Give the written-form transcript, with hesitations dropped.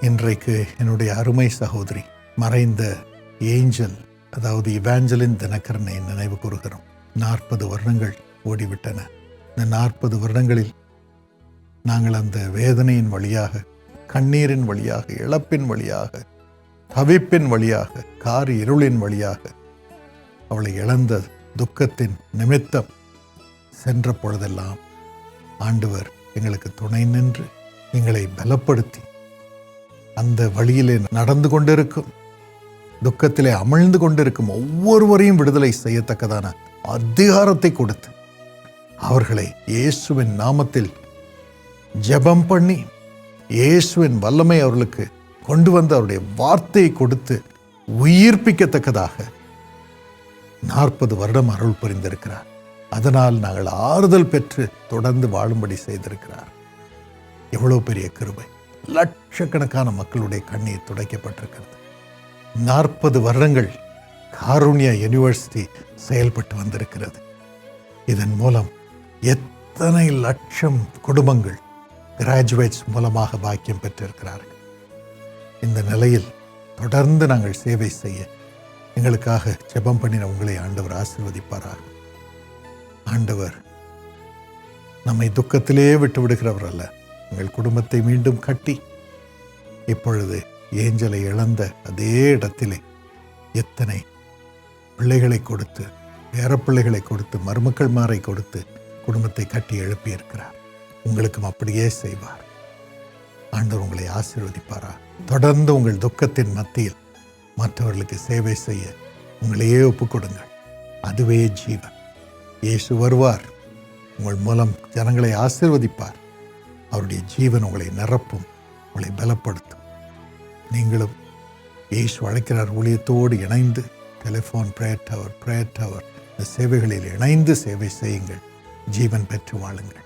இன்றைக்கு என்னுடைய அருமை சகோதரி மறைந்த ஏஞ்சல், அதாவது இவாஞ்சலின் தினகரனை நினைவு கூறுகிறோம். 40 வருடங்கள் ஓடிவிட்டன. இந்த 40 வருடங்களில் நாங்கள் அந்த வேதனையின் வழியாக, கண்ணீரின் வழியாக, இழப்பின் வழியாக, தவிப்பின் வழியாக, கார் இருளின் வழியாக, அவளை இழந்த துக்கத்தின் நிமித்தம் சென்ற பொழுதெல்லாம் ஆண்டவர் எங்களுக்கு துணை நின்று எங்களை பலப்படுத்தி அந்த வழியிலே நடந்து கொண்டிருக்கும், துக்கத்திலே அமிழ்ந்து கொண்டிருக்கும் ஒவ்வொருவரையும் விடுதலை செய்யத்தக்கதான அதிகாரத்தை கொடுத்து அவர்களை இயேசுவின் நாமத்தில் ஜெபம் பண்ணி இயேசுவின் வல்லமை அவர்களுக்கு கொண்டு வந்து அவருடைய வார்த்தையை கொடுத்து உயிர்ப்பிக்கத்தக்கதாக 40 வருடம் அருள் புரிந்திருக்கிறார். அதனால் நாங்கள் ஆறுதல் பெற்று தொடர்ந்து வாழும்படி செய்திருக்கிறார். எவ்வளவு பெரிய கிருபை! லட்சக்கணக்கான மக்களுடைய கண்ணீர் துடைக்கப்பட்டிருக்கிறது. 40 வருடங்கள் காருண்யா யூனிவர்சிட்டி செயல்பட்டு வந்திருக்கிறது. இதன் மூலம் எத்தனை லட்சம் குடும்பங்கள் கிராஜுவேட்ஸ் மூலமாக பாக்கியம் பெற்றிருக்கிறார்கள். இந்த நிலையில் தொடர்ந்து நாங்கள் சேவை செய்ய எங்களுக்காக ஜெபம் பண்ணின உங்களை ஆண்டவர் ஆசீர்வதிப்பாராக. ஆண்டவர் நம்மை துக்கத்திலே விட்டு விடுகிறவர் அல்ல. எங்கள் குடும்பத்தை மீண்டும் கட்டி இப்பொழுது ஏஞ்சலை இழந்த அதே இடத்திலே எத்தனை பிள்ளைகளை கொடுத்து, பேரப்பிள்ளைகளை கொடுத்து, மருமக்கள்மாரை கொடுத்து குடும்பத்தை கட்டி எழுப்பியிருக்கிறார். உங்களுக்கும் அப்படியே செய்வார். ஆண்டவர் உங்களை ஆசீர்வதிப்பாரா. தொடர்ந்து உங்கள் துக்கத்தின் மத்தியில் மற்றவர்களுக்கு சேவை செய்ய உங்களையே ஒப்புக்கொடுங்கள். அதுவே ஜீவன். இயேசு வருவார், உங்கள் மூலம் ஜனங்களை ஆசீர்வதிப்பார். அவருடைய ஜீவன் உங்களை நிரப்பும், உங்களை பலப்படுத்தும். நீங்களும் இயேசு அழைக்கிறார் ஊழியத்தோடு இணைந்து டெலிஃபோன் பிரேயர் டவர் இந்த சேவைகளில் இணைந்து சேவை செய்யுங்கள். ஜீவன் பெற்று வாழுங்கள்.